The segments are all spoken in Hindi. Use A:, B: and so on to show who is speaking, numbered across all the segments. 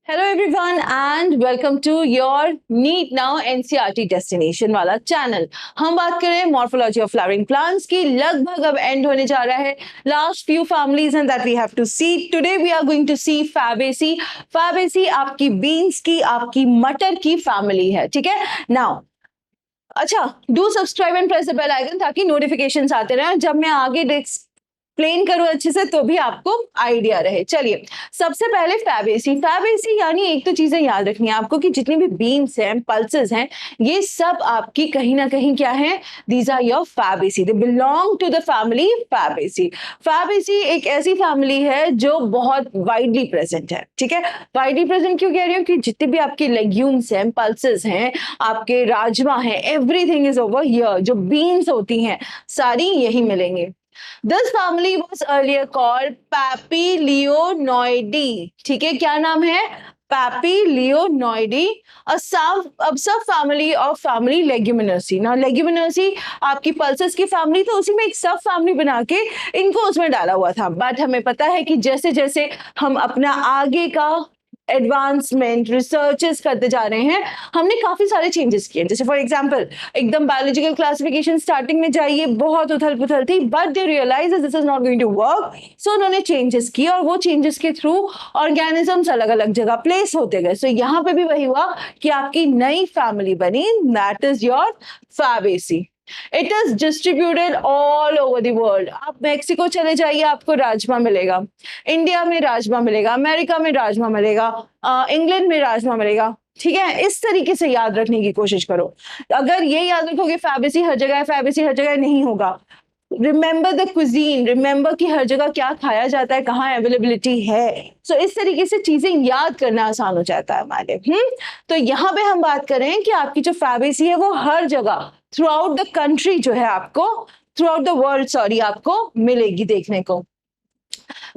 A: Hello everyone and welcome to your NEET now NCERT destination वाला चैनल। हम बात करें मॉर्फोलॉजी ऑफ फ्लावरिंग प्लांट्स की। लगभग अब एंड होने जा रहा है। Last few families and that we have to see today. We are going to see Fabaceae. Fabaceae आपकी बीन्स की, आपकी मटर की फैमिली है। ठीक है, नाउ अच्छा, do subscribe and press the bell icon ताकि नोटिफिकेशंस आते रहे जब मैं आगे एक्सप्लेन करूं अच्छे से, तो भी आपको आइडिया रहे। चलिए, सबसे पहले फैबेसी। फैबेसी यानी एक तो चीजें याद रखनी है आपको कि जितनी भी बीन्स हैं, पल्सेस हैं, ये सब आपकी कहीं ना कहीं क्या है, these are your Fabaceae. They belong to the family Fabaceae. Fabaceae एक ऐसी फैमिली है जो बहुत वाइडली प्रेजेंट है। ठीक है, वाइडली प्रेजेंट क्यों कह रही हूँ कि जितने भी आपके लेग्यूम्स हैं, पल्सेस हैं, आपके राजमा हैं, एवरीथिंग इज ओवर हियर। जो बीन्स होती हैं सारी यही मिलेंगे। This family was earlier called Papilionoideae. ठीक है, क्या नाम है? Papilionoideae, a sub-family of family Leguminosae. Now Leguminosae आपकी पल्सेस की फैमिली, तो उसी में एक सब फैमिली बना के इनको उसमें डाला हुआ था। बट हमें पता है कि जैसे जैसे हम अपना आगे का एडवांसमेंट रिसर्चेस करते जा रहे हैं, हमने काफी सारे चेंजेस किए। जैसे फॉर एग्जांपल, एकदम बायोलॉजिकल क्लासिफिकेशन स्टार्टिंग में जाइए, बहुत उथल पुथल थी, but they realize this is not going to work, so उन्होंने चेंजेस किए और वो चेंजेस के थ्रू ऑर्गेनिजम्स अलग अलग जगह प्लेस होते गए। सो यहाँ पे भी वही हुआ कि आपकी नई फैमिली बनी, that is your Fabaceae. It is distributed all over the world. आप मेक्सिको चले जाइए, आपको राजमा मिलेगा, इंडिया में राजमा मिलेगा, अमेरिका में राजमा मिलेगा, इंग्लैंड में राजमा मिलेगा। ठीक है, इस तरीके से याद रखने की कोशिश करो। अगर ये याद रखोगे फैबेसी हर जगह है, फैबेसी हर जगह नहीं होगा। रिमेंबर द कुजीन, रिमेंबर कि हर जगह क्या खाया जाता है, कहाँ अवेलेबिलिटी है। सो इस तरीके से चीजें याद करना आसान हो जाता है हमारे। तो यहाँ पे हम बात करें कि आपकी जो फैबेसी है वो हर जगह थ्रू आउट द कंट्री जो है आपको, through out the world sorry, आपको मिलेगी देखने को।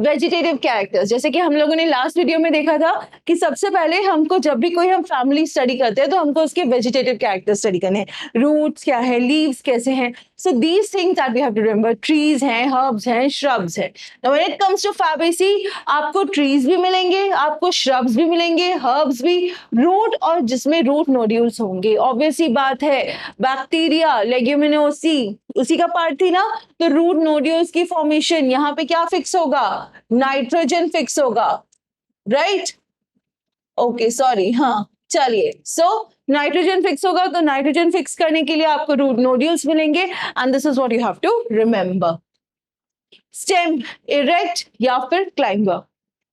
A: वेजिटेटिव कैरेक्टर्स, जैसे कि हम लोगों ने लास्ट वीडियो में देखा था कि सबसे पहले हमको जब भी कोई हम फैमिली स्टडी करते हैं तो हमको उसके वेजिटेटिव कैरेक्टर्स स्टडी करने हैं। रूट्स क्या है, लीव्स कैसे हैं, so these things that we have to remember. Trees हैं, हर्ब्स हैं, श्रब्स हैं। Now when it comes to Fabaceae, आपको ट्रीज भी मिलेंगे, आपको श्रब्स भी मिलेंगे, हर्ब्स भी, रूट और जिसमें रूट नोड्यूल्स होंगे। ऑब्वियसली बात है, बैक्टीरिया, लेग्यूमिनोसी उसी का पार्ट थी ना, तो रूट नोड्यूल्स की फॉर्मेशन यहाँ पे क्या फिक्स होगा, नाइट्रोजन फिक्स होगा, राइट? ओके सॉरी, हाँ चलिए, सो नाइट्रोजन फिक्स होगा, तो नाइट्रोजन फिक्स करने के लिए आपको रूट नोड्यूल्स मिलेंगे and this is what you have to remember. Stem erect या फिर क्लाइंबर।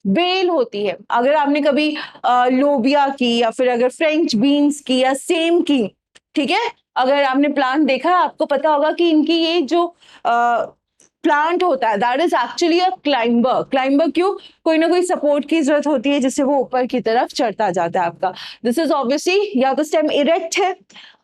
A: बेल होती है, अगर आपने कभी लोबिया की या फिर अगर फ्रेंच बीन्स की या सेम की, ठीक है, अगर आपने प्लांट देखा है, आपको पता होगा कि इनकी ये जो प्लांट होता है that is actually a climber. Climber क्यों? कोई ना कोई सपोर्ट की जरूरत होती है जिससे वो ऊपर की तरफ चढ़ता जाता है आपका। दिस इज ऑब्वियसली या तो स्टेम इरेक्ट है,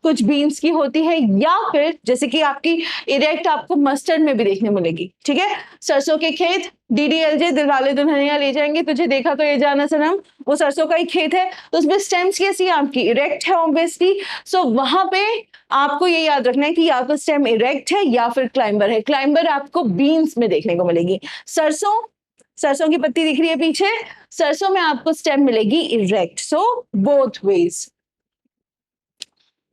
A: कुछ बीन्स की होती है, या फिर जैसे कि आपकी इरेक्ट आपको मस्टर्ड में भी देखने मिलेगी। ठीक है, सरसों के खेत, डीडीएलजे दिलवाले दुल्हनिया ले जाएंगे, तुझे देखा तो ये जाना सनम, वो सरसों का ही खेत है, तो उसमें स्टेम्स कैसी है आपकी, इरेक्ट है ऑब्वियसली। सो वहां पे आपको ये याद रखना है कि या तो स्टेम इरेक्ट है या फिर क्लाइंबर है। क्लाइंबर आपको बीन्स में देखने को मिलेगी। सरसों, सरसों की पत्ती दिख रही है पीछे, सरसों में आपको स्टेम मिलेगी erect. So both ways.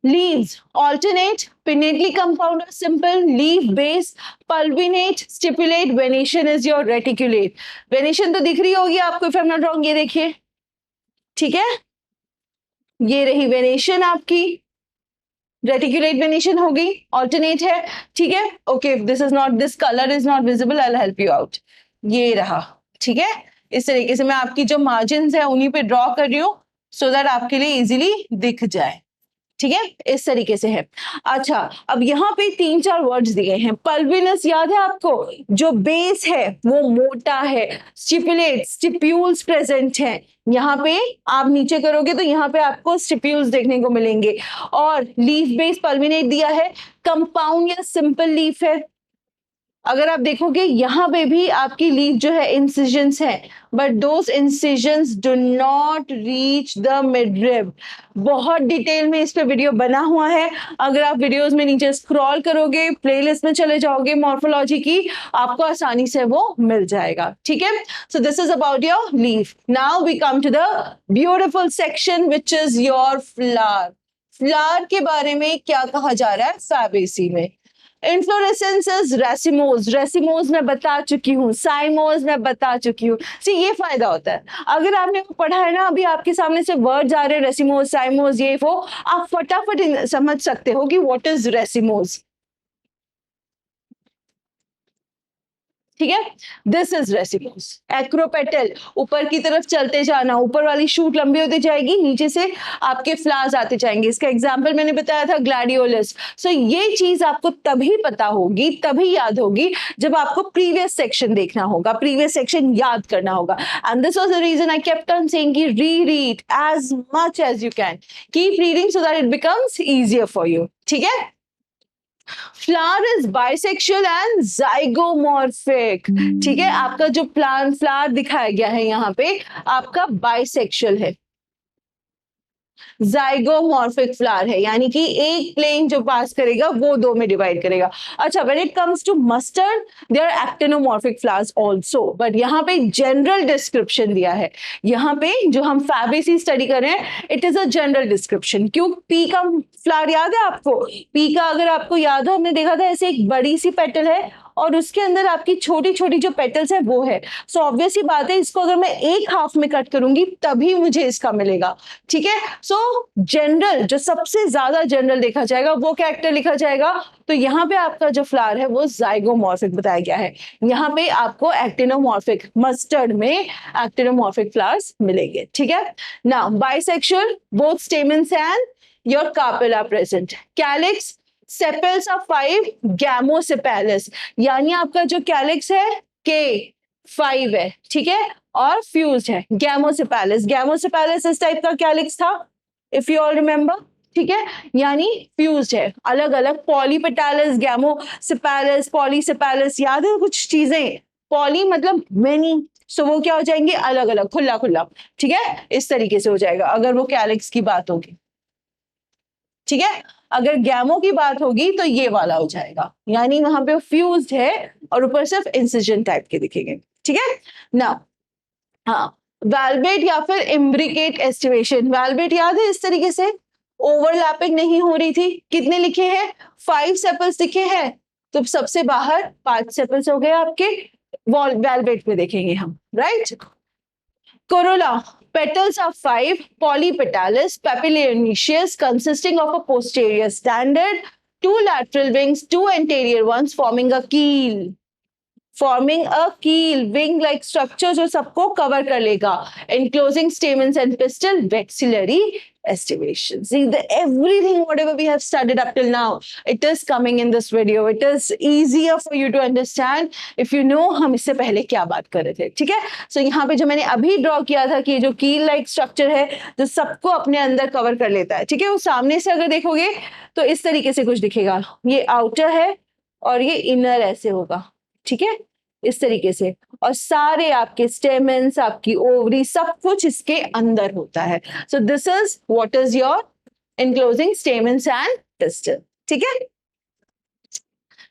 A: Leaves alternate, pinnately compound or simple, leaf base, pulvinate, stipulate, venation is your reticulate. Venation तो दिख रही होगी आपको, if I'm not wrong, ये देखिए, ठीक है, ये रही वेनेशन आपकी, रेटिकुलेट वेनेशन होगी, ऑल्टरनेट है। ठीक है, okay, this is not, this colour is not visible, I will help you out. ये रहा, ठीक है, इस तरीके से मैं आपकी जो मार्जिन है उन्हीं पे ड्रॉ कर रही हूँ सो दैट आपके लिए इजीली दिख जाए। ठीक है, इस तरीके से है। अच्छा, अब यहाँ पे 3-4 वर्ड्स दिए हैं। पल्विनस याद है आपको, जो बेस है वो मोटा है, स्टिपुलेट, स्टिप्यूल्स प्रेजेंट हैं। यहाँ पे आप नीचे करोगे तो यहाँ पे आपको स्टिप्यूल्स देखने को मिलेंगे। और लीफ बेस पल्विनेट दिया है, कंपाउंड या सिंपल लीफ है, अगर आप देखोगे यहाँ पे भी आपकी लीफ जो है इंसिजन्स है, but those incisions do not reach the midrib. बहुत डिटेल में इस पे वीडियो बना हुआ है, अगर आप वीडियोस में नीचे स्क्रॉल करोगे, प्लेलिस्ट में चले जाओगे मॉर्फोलॉजी की, आपको आसानी से वो मिल जाएगा, ठीक है। So this is about your leaf. Now we come to the beautiful section which is your flower. Flower के बारे में क्या कहा जा रहा है फैबेसी में? इन्फ्लोरेसेंस इज रेसिमोज, रेसिमोज मैं बता चुकी हूँ, साइमोज मैं बता चुकी हूँ। सी ये फायदा होता है, अगर आपने वो पढ़ा है ना, अभी आपके सामने से वर्ड्स आ रहे हैं रेसिमोज, साइमोज, ये वो, आप फटाफट समझ सकते हो कि व्हाट इज रेसिमोज, ठीक है। This is racemose. एक्रोपेटल, ऊपर की तरफ चलते जाना, ऊपर वाली शूट लंबी होती जाएगी, नीचे से आपके फ्लावर्स आते जाएंगे। इसका एग्जांपल मैंने बताया था ग्लैडियोलस। सो ये चीज आपको तभी पता होगी, तभी याद होगी, जब आपको प्रीवियस सेक्शन देखना होगा, प्रीवियस सेक्शन याद करना होगा। And this was the reason I kept on saying कि read as much as you can, keep reading so that it becomes easier for you, ठीक है। Flower is bisexual and zygomorphic, ठीक है। आपका जो प्लांट फ्लावर दिखाया गया है यहाँ पे, आपका बाइसेक्सुअल है, जाइगोमॉर्फिक फ्लावर है, यानी कि एक प्लेन जो पास करेगा वो दो में डिवाइड करेगा। अच्छा, when it comes to mustard there are actinomorphic flowers also, but यहाँ पे जनरल डिस्क्रिप्शन दिया है। यहाँ पे जो हम फैबेसी स्टडी कर रहे हैं, it is a general description. क्यों? पी का फ्लावर याद है आपको? पी का अगर आपको याद हो, हमने देखा था ऐसे एक बड़ी सी पेटल है और उसके अंदर आपकी छोटी छोटी जो पेटल्स है वो है। सो ऑब्वियस ही बात है, इसको अगर मैं एक हाफ में कट करूंगी तभी मुझे इसका मिलेगा, ठीक है। सो जनरल, जो सबसे ज्यादा जनरल देखा जाएगा वो कैरेक्टर लिखा जाएगा। तो यहाँ पे आपका जो फ्लावर है वो जाइगोमॉर्फिक बताया गया है। यहाँ पे आपको एक्टिनोमॉर्फिक, मस्टर्ड में एक्टिनोमॉर्फिक फ्लावर्स मिलेंगे, ठीक है। Now bisexual, both stamens and your carpel are present. Calyx, sepals of 5 gamosepalous, यानी आपका जो कैलिक्स है के 5 है, ठीक है, और फ्यूज है गैमोसेपेलस। गैमोसेपेलस इस टाइप का कैलिक्स था, इफ यू ऑल रिमेंबर, ठीक है, यानी फ्यूज है, अलग अलग। पॉलीपेटालस, गैमोसेपेलस, पॉलीसेपेलस, याद है कुछ चीजें? पॉली मतलब मेनी, सो वो क्या हो जाएंगे? अलग अलग, खुला खुला, ठीक है, इस तरीके से हो जाएगा अगर वो कैलिक्स की बात होगी, ठीक है। अगर गैमो की बात होगी तो ये वाला हो जाएगा, यानी वहां पे फ्यूज्ड है और ऊपर सिर्फ इंसिजन टाइप के दिखेंगे, ठीक है ना। हाँ, वेलवेट या फिर इम्ब्रिकेट एस्टिवेशन। वेलवेट याद है? इस तरीके से ओवरलैपिंग नहीं हो रही थी। कितने लिखे हैं? 5 सेपल्स दिखे हैं, तो सबसे बाहर 5 सेपल्स हो गए आपके। वेलवेट में देखेंगे हम, right. Corolla, petals are 5, polypetalous, papilionaceous, consisting of a posterior standard, 2 lateral wings, 2 anterior ones, forming a keel. Forming a कील, विंग लाइक स्ट्रक्चर जो सबको कवर कर लेगा। enclosing stamens and pistil, vexillary estivation. See, everything whatever we have studied up till now, it is coming in this video. It is easier for you to understand if you know हम इससे पहले क्या बात कर रहे थे, ठीक है। सो यहाँ पे जो मैंने अभी ड्रॉ किया था कि जो कील लाइक स्ट्रक्चर है जो सबको अपने अंदर कवर कर लेता है, ठीक है, वो सामने से अगर देखोगे तो इस तरीके से कुछ दिखेगा। ये आउटर है और ये इनर ऐसे होगा, ठीक है, इस तरीके से। और सारे आपके स्टेमेंस, आपकी ओवरी, सब कुछ इसके अंदर होता है। So this is what is your enclosing stamens and pistil, ठीक है।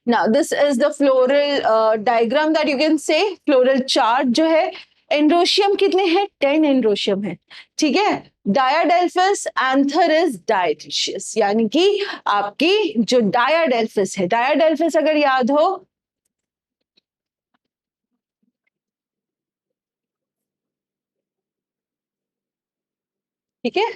A: Now this is the floral diagram that you can say, floral chart जो है। एंड्रोशियम कितने हैं? 10 एंड्रोशियम है, ठीक है। डायाडेल्फिस, एंथर इज डायटिशियस, यानी कि आपकी जो डायाडेल्फिस है, डायाडेल्फिस अगर याद हो, ठीक है।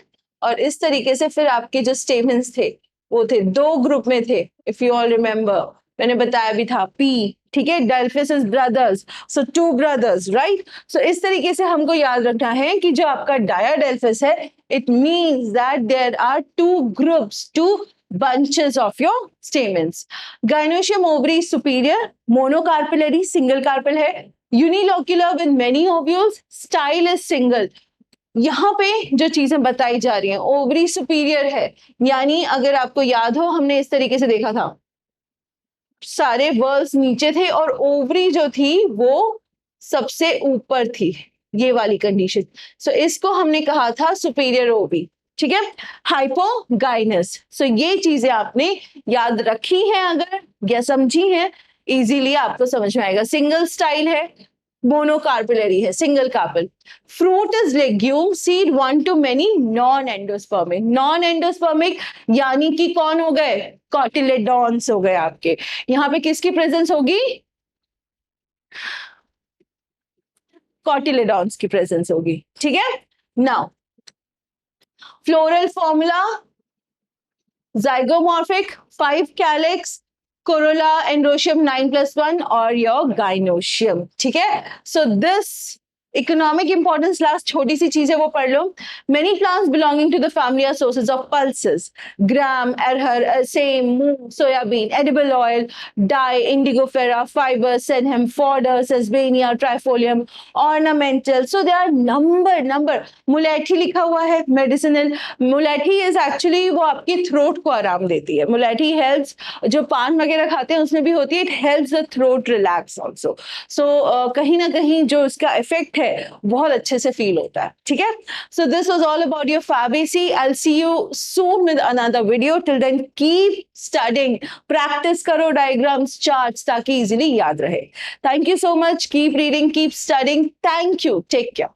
A: और इस तरीके से फिर आपके जो स्टेमेंस थे वो थे 2 ग्रुप में थे, इफ यू ऑल रिमेंबर, मैंने बताया भी था पी, ठीक है। Delphis is brothers, so 2 brothers, right. So इस तरीके से हमको याद रखना है कि जो आपका डायाडेल्फिस है, it means that there are 2 groups, 2 bunches of your stamens. Gynoecium ovary superior, monocarpellary, single carpel है, unilocular with many ovules, style is single. यहाँ पे जो चीजें बताई जा रही हैं, ओवरी सुपीरियर है, यानी अगर आपको याद हो हमने इस तरीके से देखा था सारे वर्ल्स नीचे थे और ओवरी जो थी वो सबसे ऊपर थी, ये वाली कंडीशन। सो इसको हमने कहा था सुपीरियर ओवी, ठीक है। हाइपोगाइनस, सो ये चीजें आपने याद रखी हैं अगर या समझी हैं, इजीली आपको समझ में आएगा। सिंगल स्टाइल है, मोनोकार्पेलरी है, single carpel. Fruit is legume, seed one two many, non endospermic. Non endospermic यानी कि कौन हो गए, कॉटिलेडॉन्स हो गए आपके। यहाँ पे किसकी प्रेजेंस होगी, कॉटिलेडॉन्स की प्रेजेंस होगी, ठीक है। Now floral formula, zygomorphic, 5 calyx, corolla, androecium 9+1 और योर gynoecium, ठीक है। So this economic importance, last छोटी सी चीज है वो पढ़ लो। Many plants belonging to the family are sources of pulses, gram, arhar, sem, moong, soybean, edible oil, dye, indigofera, fibre, sunn hemp, fodder, sesbania, trifolium, ornamental. So they are number. मुलेठी लिखा हुआ है, मेडिसिनल। मुलेठी इज एक्चुअली वो आपकी थ्रोट को आराम देती है। मुलेठी हेल्प्स, जो पान वगैरह खाते हैं उसमें भी होती है, it helps the throat relax also. So कहीं ना कहीं जो इसका इफेक्ट है बहुत अच्छे से फील होता है, ठीक है। So this was all about your Fabaceae. I will see you soon with another video. Till then keep studying, practice करो डायग्राम्स, चार्ट्स, ताकि इजीली याद रहे। Thank you so much, keep reading, keep studying, thank you, take care.